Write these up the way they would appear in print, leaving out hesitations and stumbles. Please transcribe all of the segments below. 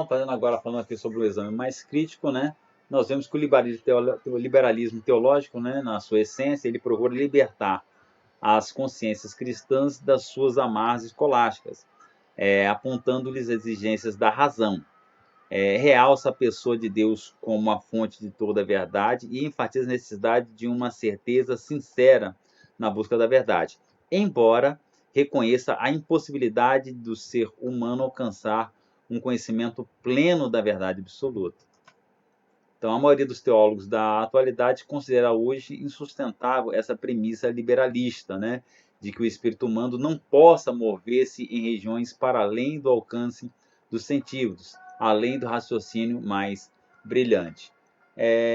Então, falando aqui sobre o exame mais crítico, né, nós vemos que o liberalismo teológico, né, na sua essência, ele procura libertar as consciências cristãs das suas amarras escolásticas, apontando-lhes as exigências da razão. Realça a pessoa de Deus como a fonte de toda a verdade e enfatiza a necessidade de uma certeza sincera na busca da verdade, embora reconheça a impossibilidade do ser humano alcançar um conhecimento pleno da verdade absoluta. Então, a maioria dos teólogos da atualidade considera hoje insustentável essa premissa liberalista, né, de que o espírito humano não possa mover-se em regiões para além do alcance dos sentidos, além do raciocínio mais brilhante.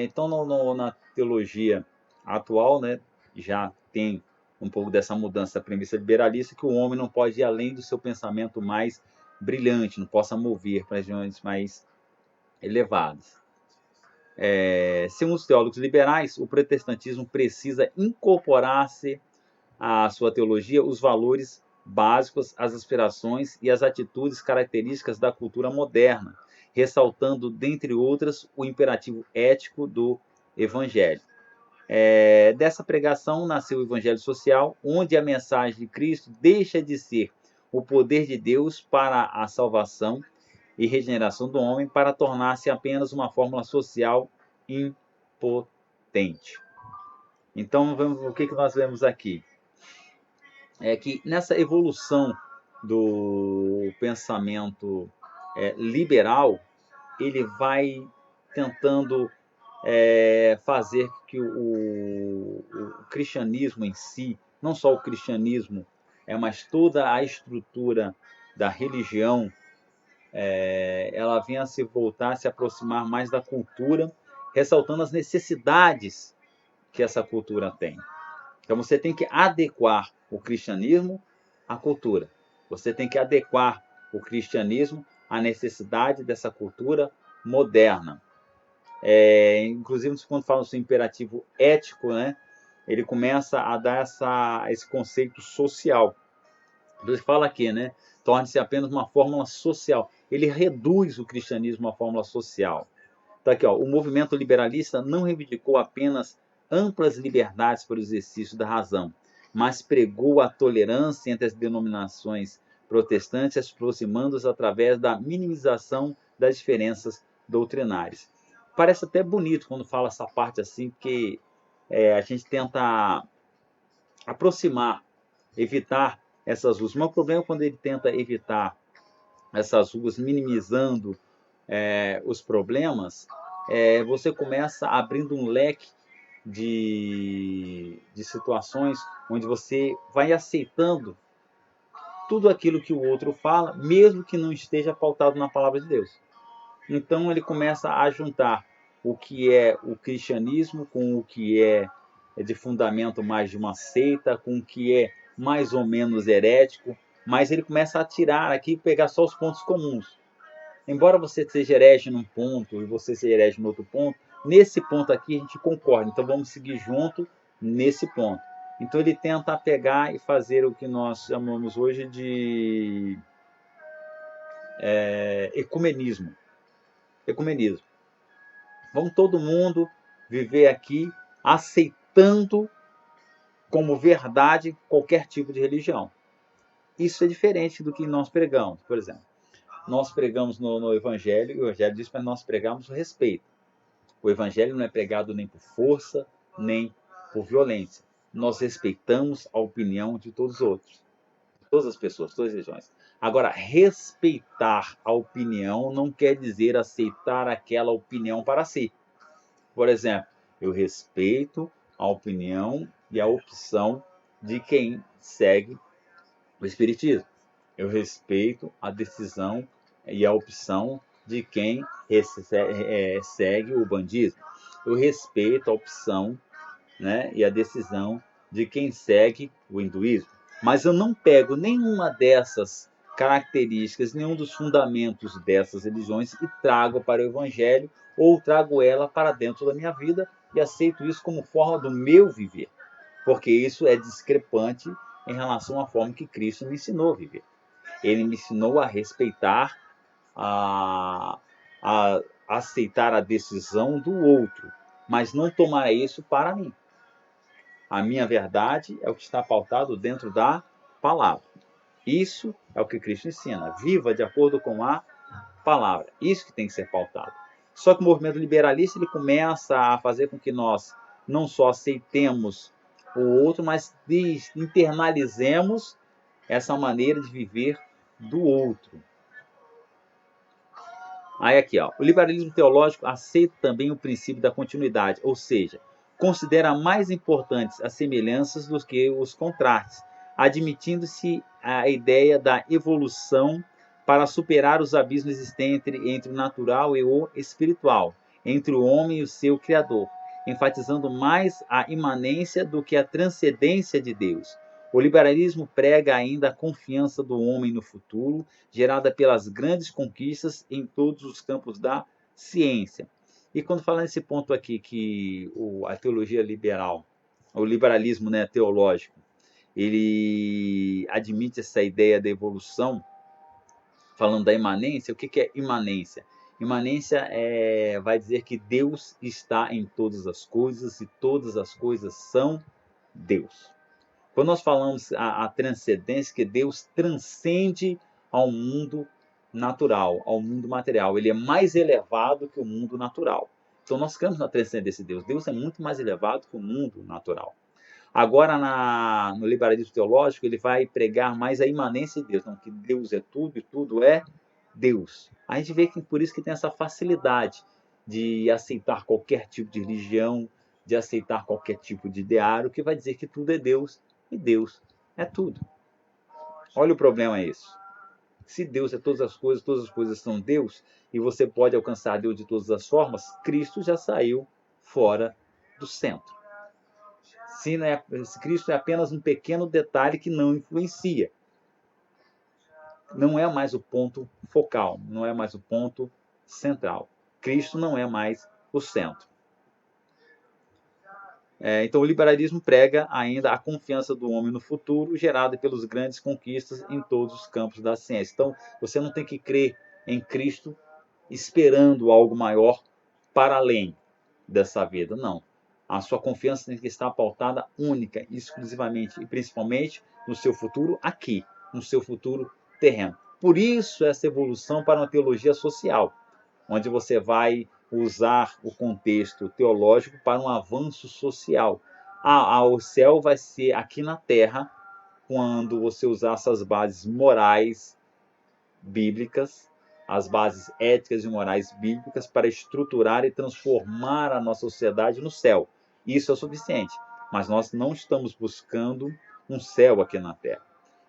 Então, na teologia atual, né, já tem um pouco dessa mudança da premissa liberalista, que o homem não pode ir além do seu pensamento mais brilhante, não possa mover para regiões mais elevadas. Segundo os teólogos liberais, o protestantismo precisa incorporar-se à sua teologia os valores básicos, as aspirações e as atitudes características da cultura moderna, ressaltando, dentre outras, o imperativo ético do Evangelho. Dessa pregação nasceu o Evangelho Social, onde a mensagem de Cristo deixa de ser o poder de Deus para a salvação e regeneração do homem para tornar-se apenas uma fórmula social impotente. Então, o que nós vemos aqui? É que nessa evolução do pensamento liberal, ele vai tentando fazer que o cristianismo em si, não só o cristianismo, mas toda a estrutura da religião, ela venha a se voltar, a se aproximar mais da cultura, ressaltando as necessidades que essa cultura tem. Então você tem que adequar o cristianismo à cultura. Você tem que adequar o cristianismo à necessidade dessa cultura moderna. Inclusive, quando fala do imperativo ético, né, ele começa a dar esse conceito social. Ele fala aqui, né, torne-se apenas uma fórmula social. Ele reduz o cristianismo a uma fórmula social. Então, aqui, o movimento liberalista não reivindicou apenas amplas liberdades para o exercício da razão, mas pregou a tolerância entre as denominações protestantes, aproximando-as através da minimização das diferenças doutrinárias. Parece até bonito quando fala essa parte assim, porque a gente tenta aproximar, evitar essas ruas. Mas o problema é quando ele tenta evitar essas ruas, minimizando os problemas, você começa abrindo um leque de situações onde você vai aceitando tudo aquilo que o outro fala, mesmo que não esteja pautado na palavra de Deus. Então ele começa a juntar o que é o cristianismo com o que é de fundamento mais de uma seita, com o que é mais ou menos herético, mas ele começa a tirar aqui e pegar só os pontos comuns. Embora você seja herege num ponto e você seja herege no outro ponto, nesse ponto aqui a gente concorda, então vamos seguir junto nesse ponto. Então ele tenta pegar e fazer o que nós chamamos hoje de ecumenismo. Ecumenismo. Vamos todo mundo viver aqui aceitando como verdade qualquer tipo de religião. Isso é diferente do que nós pregamos, por exemplo. Nós pregamos no Evangelho, e o Evangelho diz para nós pregarmos o respeito. O Evangelho não é pregado nem por força, nem por violência. Nós respeitamos a opinião de todos os outros. Todas as pessoas, todas as religiões. Agora, respeitar a opinião não quer dizer aceitar aquela opinião para si. Por exemplo, eu respeito a opinião e a opção de quem segue o Espiritismo. Eu respeito a decisão e a opção de quem segue o bandismo. Eu respeito a opção, né, e a decisão de quem segue o hinduísmo. Mas eu não pego nenhuma dessas características, nenhum dos fundamentos dessas religiões e trago para o Evangelho ou trago ela para dentro da minha vida e aceito isso como forma do meu viver. Porque isso é discrepante em relação à forma que Cristo me ensinou a viver. Ele me ensinou a respeitar a, a aceitar a decisão do outro, mas não tomar isso para mim. A minha verdade é o que está pautado dentro da palavra. Isso é o que Cristo ensina. Viva de acordo com a palavra. Isso que tem que ser pautado. Só que o movimento liberalista ele começa a fazer com que nós não só aceitemos o outro, mas internalizemos essa maneira de viver do outro. Aí aqui, ó, o liberalismo teológico aceita também o princípio da continuidade, ou seja, considera mais importantes as semelhanças do que os contrastes, admitindo-se a ideia da evolução para superar os abismos existentes entre o natural e o espiritual, entre o homem e o seu Criador, enfatizando mais a imanência do que a transcendência de Deus. O liberalismo prega ainda a confiança do homem no futuro, gerada pelas grandes conquistas em todos os campos da ciência. E quando fala nesse ponto aqui que a teologia liberal, o liberalismo, né, teológico, ele admite essa ideia da evolução, falando da imanência, o que é imanência? Imanência vai dizer que Deus está em todas as coisas e todas as coisas são Deus. Quando nós falamos a transcendência, que Deus transcende ao mundo natural, ao mundo material. Ele é mais elevado que o mundo natural. Então nós cremos na transcendência de Deus. Deus é muito mais elevado que o mundo natural. Agora, no liberalismo teológico, ele vai pregar mais a imanência de Deus. Não, que Deus é tudo e tudo é Deus. A gente vê que por isso que tem essa facilidade de aceitar qualquer tipo de religião, de aceitar qualquer tipo de ideário, que vai dizer que tudo é Deus e Deus é tudo. Olha o problema é isso. Se Deus é todas as coisas são Deus, e você pode alcançar Deus de todas as formas, Cristo já saiu fora do centro. Se Cristo é apenas um pequeno detalhe que não influencia. Não é mais o ponto focal, não é mais o ponto central. Cristo não é mais o centro. Então o liberalismo prega ainda a confiança do homem no futuro, gerada pelas grandes conquistas em todos os campos da ciência. Então você não tem que crer em Cristo esperando algo maior para além dessa vida, não. A sua confiança tem que estar pautada única, exclusivamente e principalmente no seu futuro aqui, no seu futuro terreno. Por isso essa evolução para uma teologia social, onde você vai usar o contexto teológico para um avanço social. O céu vai ser aqui na terra quando você usar essas bases morais bíblicas, as bases éticas e morais bíblicas para estruturar e transformar a nossa sociedade no céu. Isso é o suficiente, mas nós não estamos buscando um céu aqui na terra.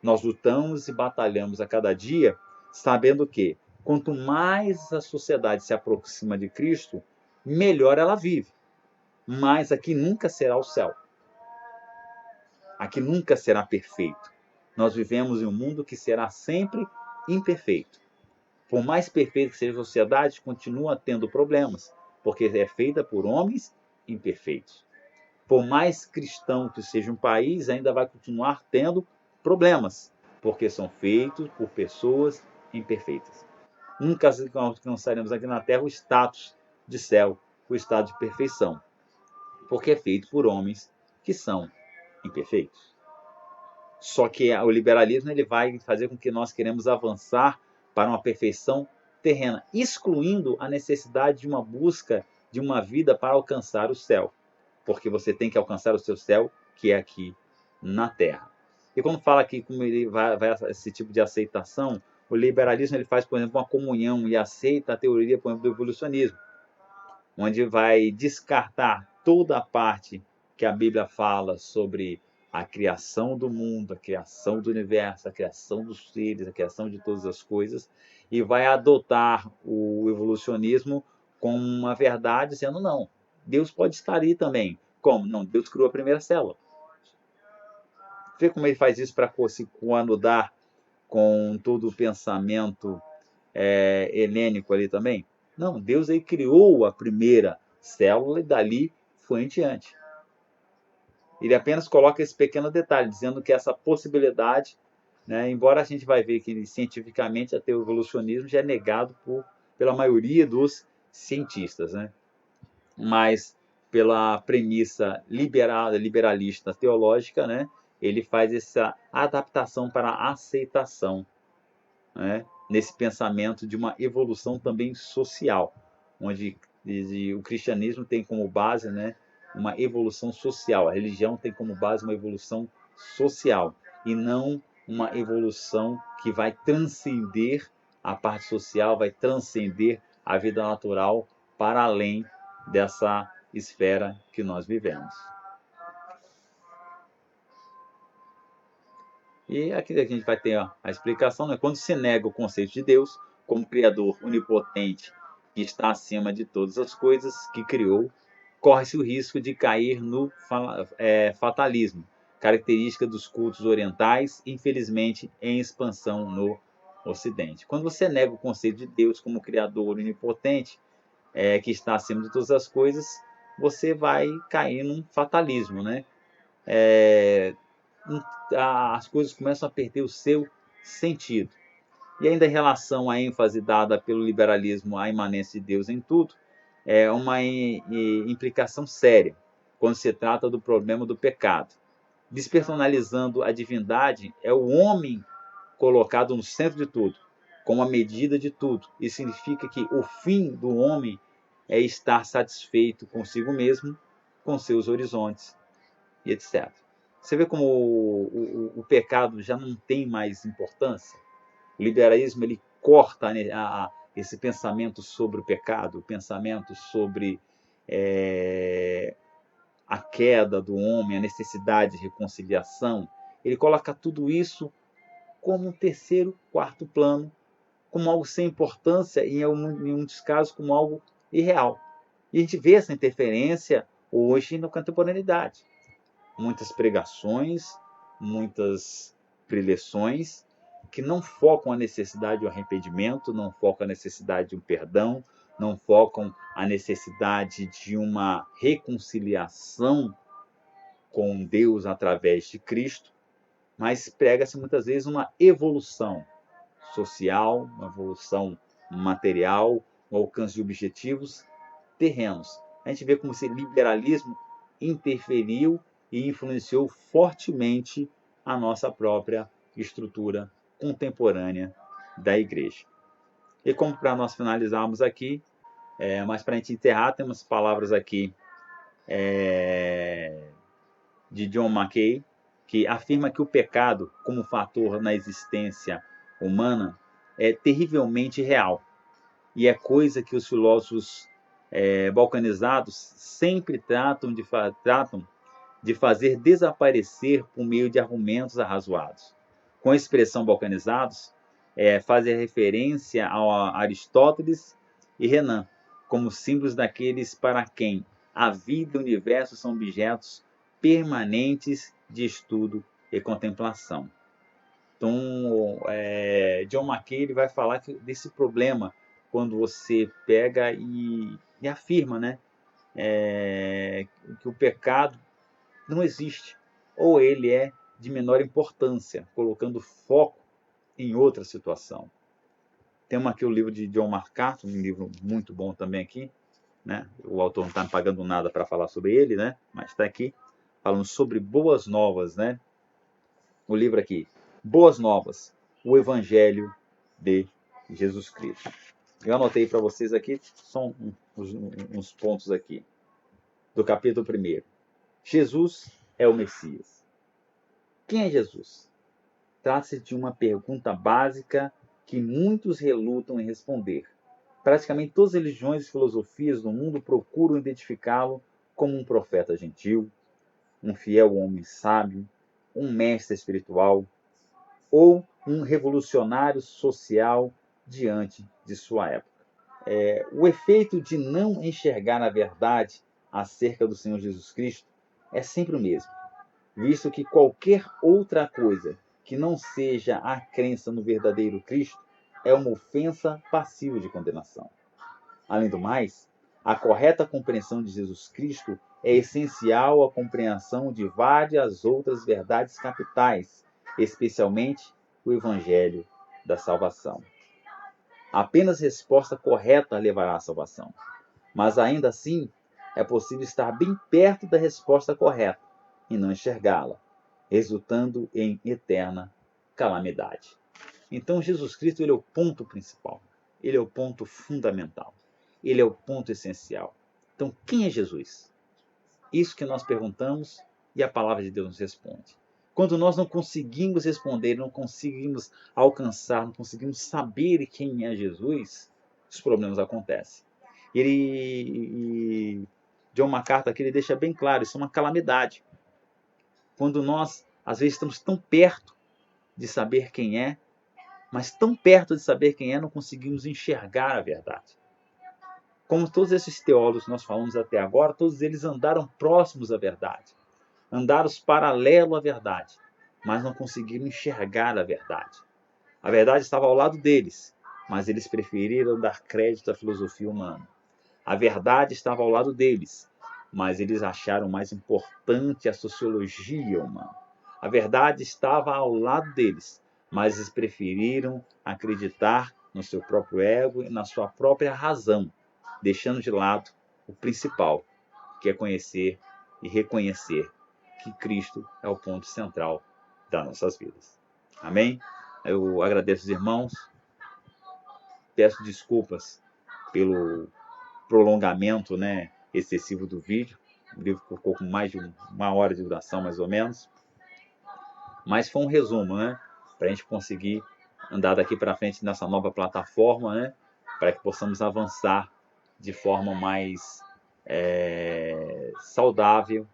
Nós lutamos e batalhamos a cada dia sabendo que quanto mais a sociedade se aproxima de Cristo, melhor ela vive. Mas aqui nunca será o céu. Aqui nunca será perfeito. Nós vivemos em um mundo que será sempre imperfeito. Por mais perfeita que seja a sociedade, continua tendo problemas, porque é feita por homens imperfeitos. Por mais cristão que seja um país, ainda vai continuar tendo problemas, porque são feitos por pessoas imperfeitas. Nunca alcançaremos aqui na Terra o status de céu, o estado de perfeição, porque é feito por homens que são imperfeitos. Só que o liberalismo ele vai fazer com que nós queremos avançar para uma perfeição terrena, excluindo a necessidade de uma busca de uma vida para alcançar o céu, porque você tem que alcançar o seu céu, que é aqui na Terra. E quando fala aqui como ele vai esse tipo de aceitação, o liberalismo ele faz, por exemplo, uma comunhão e aceita a teoria, por exemplo, do evolucionismo, onde vai descartar toda a parte que a Bíblia fala sobre a criação do mundo, a criação do universo, a criação dos seres, a criação de todas as coisas, e vai adotar o evolucionismo como uma verdade, dizendo não, Deus pode estar ali também. Como? Não, Deus criou a primeira célula. Vê como ele faz isso para se coanudar com todo o pensamento helênico ali também? Não, Deus aí criou a primeira célula e dali foi em diante. Ele apenas coloca esse pequeno detalhe, dizendo que essa possibilidade né? Embora a gente vai ver que cientificamente até o evolucionismo já é negado pela maioria dos cientistas, né? Mas pela premissa liberalista teológica, né? Ele faz essa adaptação para a aceitação, né? Nesse pensamento de uma evolução também social, onde o cristianismo tem como base, né, uma evolução social, a religião tem como base uma evolução social e não uma evolução que vai transcender a parte social, vai transcender a vida natural para além dessa esfera que nós vivemos. E aqui a gente vai ter a explicação, né? Quando se nega o conceito de Deus como Criador onipotente que está acima de todas as coisas que criou, corre-se o risco de cair no fatalismo, característica dos cultos orientais, infelizmente em expansão no Ocidente. Quando você nega o conceito de Deus como Criador onipotente que está acima de todas as coisas, você vai cair num fatalismo, né? É, as coisas começam a perder o seu sentido. E ainda em relação à ênfase dada pelo liberalismo à imanência de Deus em tudo, é uma implicação séria quando se trata do problema do pecado. Despersonalizando a divindade, é o homem colocado no centro de tudo, como a medida de tudo. Isso significa que o fim do homem é estar satisfeito consigo mesmo, com seus horizontes e etc. Você vê como o pecado já não tem mais importância? O liberalismo ele corta, né, esse pensamento sobre o pecado, o pensamento sobre a queda do homem, a necessidade de reconciliação. Ele coloca tudo isso como um terceiro, quarto plano, como algo sem importância e, em muitos casos, como algo irreal. E a gente vê essa interferência hoje na contemporaneidade. Muitas pregações, muitas preleções que não focam a necessidade do arrependimento, não focam a necessidade de um perdão, não focam a necessidade de uma reconciliação com Deus através de Cristo, mas prega-se muitas vezes uma evolução social, uma evolução material, um alcance de objetivos terrenos. A gente vê como esse liberalismo interferiu e influenciou fortemente a nossa própria estrutura contemporânea da igreja. E como para nós finalizarmos aqui, mas para a gente encerrar, temos palavras aqui de John Mackay, que afirma que o pecado, como fator na existência humana, é terrivelmente real. E é coisa que os filósofos balcanizados sempre tratam de fazer desaparecer por meio de argumentos arrazoados. Com a expressão balcanizados, fazem referência a Aristóteles e Renan, como símbolos daqueles para quem a vida e o universo são objetos permanentes de estudo e contemplação. Então, John Mackay ele vai falar desse problema quando você pega e afirma, né, que o pecado não existe, ou ele é de menor importância, colocando foco em outra situação. Temos aqui o livro de John MacArthur, um livro muito bom também aqui, né? O autor não está me pagando nada para falar sobre ele, né? Mas está aqui falando sobre boas novas, né? O livro aqui, Boas Novas, o Evangelho de Jesus Cristo. Eu anotei para vocês aqui, são uns pontos aqui, do capítulo 1. Jesus é o Messias. Quem é Jesus? Trata-se de uma pergunta básica que muitos relutam em responder. Praticamente todas as religiões e filosofias do mundo procuram identificá-lo como um profeta gentil, um fiel homem sábio, um mestre espiritual ou um revolucionário social diante de sua época. O efeito de não enxergar a verdade acerca do Senhor Jesus Cristo é sempre o mesmo, visto que qualquer outra coisa que não seja a crença no verdadeiro Cristo é uma ofensa passível de condenação. Além do mais, a correta compreensão de Jesus Cristo é essencial à compreensão de várias outras verdades capitais, especialmente o evangelho da salvação. Apenas resposta correta levará à salvação. Mas ainda assim, é possível estar bem perto da resposta correta e não enxergá-la, resultando em eterna calamidade. Então, Jesus Cristo, ele é o ponto principal. Ele é o ponto fundamental. Ele é o ponto essencial. Então, quem é Jesus? Isso que nós perguntamos e a palavra de Deus nos responde. Quando nós não conseguimos responder, não conseguimos alcançar, não conseguimos saber quem é Jesus, os problemas acontecem. John MacArthur aqui, ele deixa bem claro, isso é uma calamidade. Quando nós, às vezes, estamos tão perto de saber quem é, mas tão perto de saber quem é, não conseguimos enxergar a verdade. Como todos esses teólogos que nós falamos até agora, todos eles andaram próximos à verdade. Andaram paralelo à verdade, mas não conseguiram enxergar a verdade. A verdade estava ao lado deles, mas eles preferiram dar crédito à filosofia humana. A verdade estava ao lado deles, mas eles acharam mais importante a sociologia humana. A verdade estava ao lado deles, mas eles preferiram acreditar no seu próprio ego e na sua própria razão, deixando de lado o principal, que é conhecer e reconhecer que Cristo é o ponto central das nossas vidas. Amém? Eu agradeço os irmãos, peço desculpas pelo prolongamento, excessivo do vídeo. O livro ficou com mais de 1 hora de duração, mais ou menos. Mas foi um resumo, para a gente conseguir andar daqui para frente nessa nova plataforma, para que possamos avançar de forma mais saudável,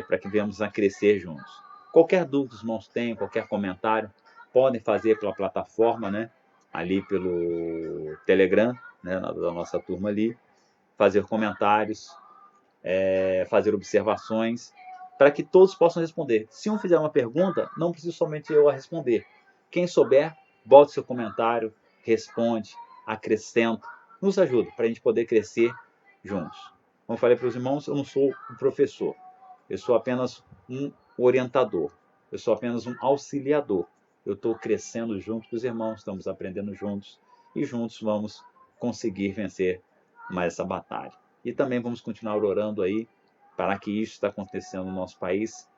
para que venhamos a crescer juntos. Qualquer dúvida os irmãos tenham, qualquer comentário, podem fazer pela plataforma, ali pelo Telegram, da nossa turma ali, fazer comentários, fazer observações, para que todos possam responder. Se um fizer uma pergunta, não preciso somente eu a responder. Quem souber, bote seu comentário, responde, acrescenta, nos ajuda para a gente poder crescer juntos. Como eu falei para os irmãos, eu não sou um professor, eu sou apenas um orientador, eu sou apenas um auxiliador. Eu estou crescendo junto com os irmãos, estamos aprendendo juntos e juntos vamos conseguir vencer mais essa batalha. E também vamos continuar orando aí para que isso que está acontecendo no nosso país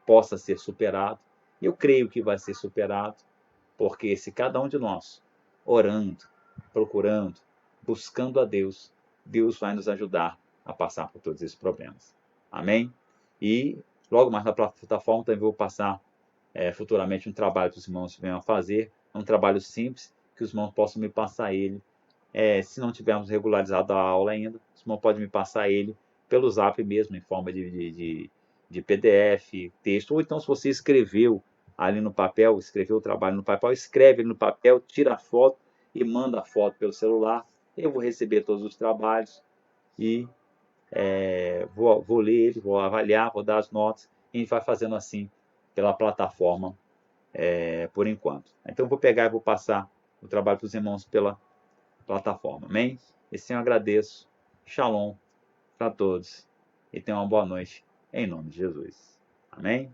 possa ser superado. E eu creio que vai ser superado, porque se cada um de nós orando, procurando, buscando a Deus, Deus vai nos ajudar a passar por todos esses problemas. Amém? E logo mais na plataforma também vou passar futuramente um trabalho que os irmãos venham a fazer, um trabalho simples, que os irmãos possam me passar ele. Se não tivermos regularizado a aula ainda, os irmãos podem me passar ele pelo Zap mesmo, em forma de PDF, texto, ou então se você escreveu ali no papel, escreveu o trabalho no papel, escreve ele no papel, tira a foto e manda a foto pelo celular. Eu vou receber todos os trabalhos e vou ler ele, vou avaliar, vou dar as notas, e a gente vai fazendo assim pela plataforma por enquanto. Então eu vou pegar e vou passar o trabalho para os irmãos pela plataforma. Amém? E assim eu agradeço. Shalom para todos e tenham uma boa noite em nome de Jesus. Amém?